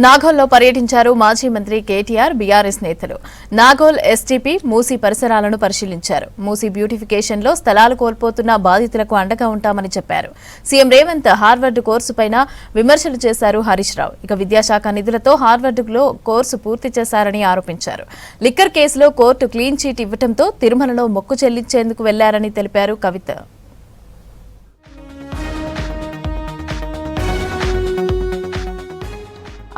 నాగోల్లో పర్యటించారు మాజీ మంత్రి కేటీఆర్. బీఆర్ఎస్ నేతలు నాగోల్ ఎస్టీపీ మూసీ పరిసరాలను పరిశీలించారు. మూసీ బ్యూటిఫికేషన్లో స్థలాలు కోల్పోతున్న బాధితులకు అండగా ఉంటామని చెప్పారు. సీఎం రేవంత్ హార్వర్డ్ కోర్సుపైన విమర్శలు చేశారు హరీష్ రావు. ఇక విద్యాశాఖ నిధులతో హార్వర్డ్లో కోర్సు పూర్తి చేశారని ఆరోపించారు. లిక్కర్ కేసులో కోర్టు క్లీన్ చీట్ ఇవ్వడంతో తిరుమలలో మొక్కు చెల్లించేందుకు వెళ్లారని తెలిపారు కవిత.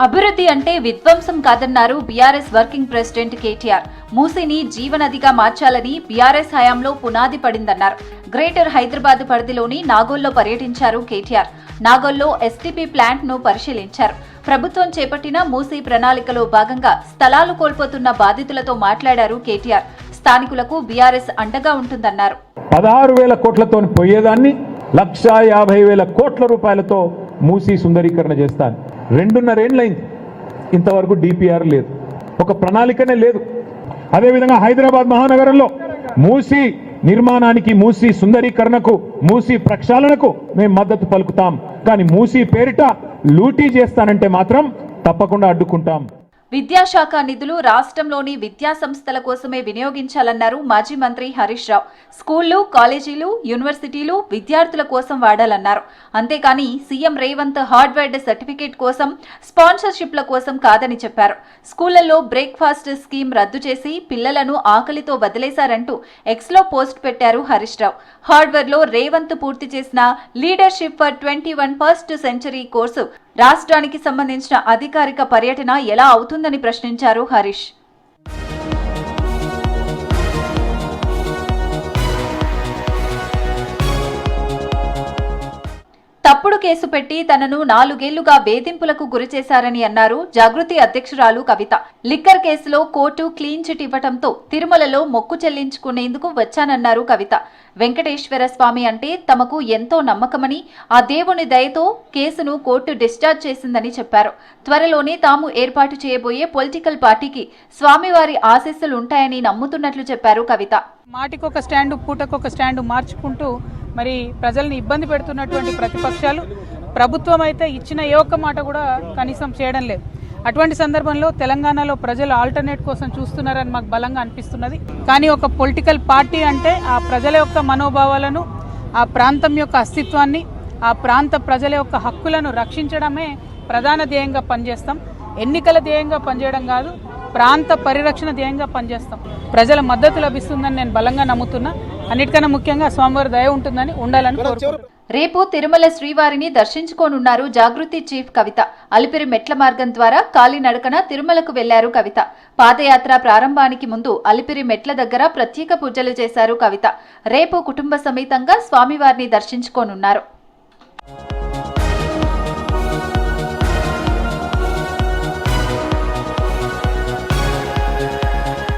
అభివృద్ధి అంటే విధ్వంసం కాదన్నారు బీఆర్ఎస్ వర్కింగ్ ప్రెసిడెంట్ కేటీఆర్. మూసీని జీవనదిగా మార్చాలని బీఆర్ఎస్ హయాంలో పునాది పడిందన్నారు. గ్రేటర్ హైదరాబాద్ పరిధిలోని నాగోల్లో పర్యటించారు కేటీఆర్. నాగోల్లో ఎస్టీపీ ప్లాంట్ ను పరిశీలించారు. ప్రభుత్వం చేపట్టిన మూసీ ప్రణాళికలో భాగంగా స్థలాలు కోల్పోతున్న బాధితులతో మాట్లాడారు కేటీఆర్. స్థానికులకు బీఆర్ఎస్ అండగా ఉంటుందన్నారు. 16,000 కోట్లతో పోయేదాన్ని 1,50,000 కోట్ల రూపాయలతో మూసీ సుందరీకరణ చేస్తాను. 2.5 ఏళ్లైంది, ఇంతవరకు డిపిఆర్ లేదు, ఒక ప్రణాళికనే లేదు. అదేవిధంగా హైదరాబాద్ మహానగరంలో మూసీ నిర్మాణానికి, మూసీ సుందరీకరణకు, మూసీ ప్రక్షాళనకు మేము మద్దతు పలుకుతాం. కానీ మూసీ పేరిట లూటీ చేస్తానంటే మాత్రం తప్పకుండా అడ్డుకుంటాం. విద్యాశాఖ నిధులు రాష్ట్రంలోని విద్యా సంస్థల కోసమే వినియోగించాలన్నారు మాజీ మంత్రి హరీష్ రావు. స్కూళ్లు, కాలేజీలు, యూనివర్సిటీలు విద్యార్థుల కోసం వాడాలన్నారు. అంతేకాని సీఎం రేవంత్ హార్వర్డ్ సర్టిఫికేట్ కోసం, స్పాన్సర్షిప్ల కోసం కాదని చెప్పారు. స్కూళ్లలో బ్రేక్ఫాస్ట్ స్కీమ్ రద్దు చేసి పిల్లలను ఆకలితో వదిలేశారంటూ ఎక్స్లో పోస్ట్ పెట్టారు హరీష్ రావు. హార్వర్డ్లో రేవంత్ పూర్తి చేసిన leadership for 21 first century course రాష్ట్రానికి సంబంధించిన అధికారిక పర్యటన ఎలా అవుతుందని ప్రశ్నించారు హరీష్. తప్పుడు కేసు పెట్టి తనను 4 ఏళ్లుగా వేధింపులకు గురిచేశారని అన్నారు జాగృతి అధ్యక్షురాలు కవిత. లిక్కర్ కేసులో కోర్టు క్లీన్ చిట్ ఇవ్వడంతో తిరుమలలో మొక్కు చెల్లించుకునేందుకు వచ్చానన్నారు కవిత. వెంకటేశ్వర స్వామి అంటే తమకు ఎంతో నమ్మకమని, ఆ దేవుని దయతో కేసును కోర్టు డిశ్చార్జ్ చేసిందని చెప్పారు. త్వరలోనే తాము ఏర్పాటు చేయబోయే పొలిటికల్ పార్టీకి స్వామివారి ఆశీస్సులు ఉంటాయని నమ్ముతున్నట్లు చెప్పారు కవిత. మాటికొక స్టాండు, పూటకొక స్టాండు మార్చుకుంటూ మరి ప్రజల్ని ఇబ్బంది పెడుతున్నటువంటి ప్రతిపక్షాలు, ప్రభుత్వం అయితే ఇచ్చిన ఏ ఒక్క మాట కూడా కనీసం చేయడం లేదు. అటువంటి సందర్భంలో తెలంగాణలో ప్రజలు ఆల్టర్నేట్ కోసం చూస్తున్నారని మాకు బలంగా అనిపిస్తున్నది. కానీ ఒక పొలిటికల్ పార్టీ అంటే ఆ ప్రజల యొక్క మనోభావాలను, ఆ ప్రాంతం యొక్క అస్తిత్వాన్ని, ఆ ప్రాంత ప్రజల యొక్క హక్కులను రక్షించడమే ప్రధాన ధ్యేయంగా పనిచేస్తాం. ఎన్నికల ధ్యేయంగా పనిచేయడం కాదు, ప్రాంత పరిరక్షణ ధ్యేయంగా పనిచేస్తాం. ప్రజల మద్దతు లభిస్తుందని నేను బలంగా నమ్ముతున్నా. అన్నిటికన్నా ముఖ్యంగా స్వామివారి దయ ఉండాలని కోరుకుంటున్నాను. రేపు తిరుమల శ్రీవారిని దర్శించుకోనున్నారు జాగృతి చీఫ్ కవిత. అలిపిరి మెట్ల మార్గం ద్వారా కాలినడకన తిరుమలకు వెళ్లారు కవిత. పాదయాత్ర ప్రారంభానికి ముందు అలిపిరి మెట్ల దగ్గర ప్రత్యేక పూజలు చేశారు కవిత. రేపు కుటుంబ సమేతంగా స్వామివారిని దర్శించుకోనున్నారు.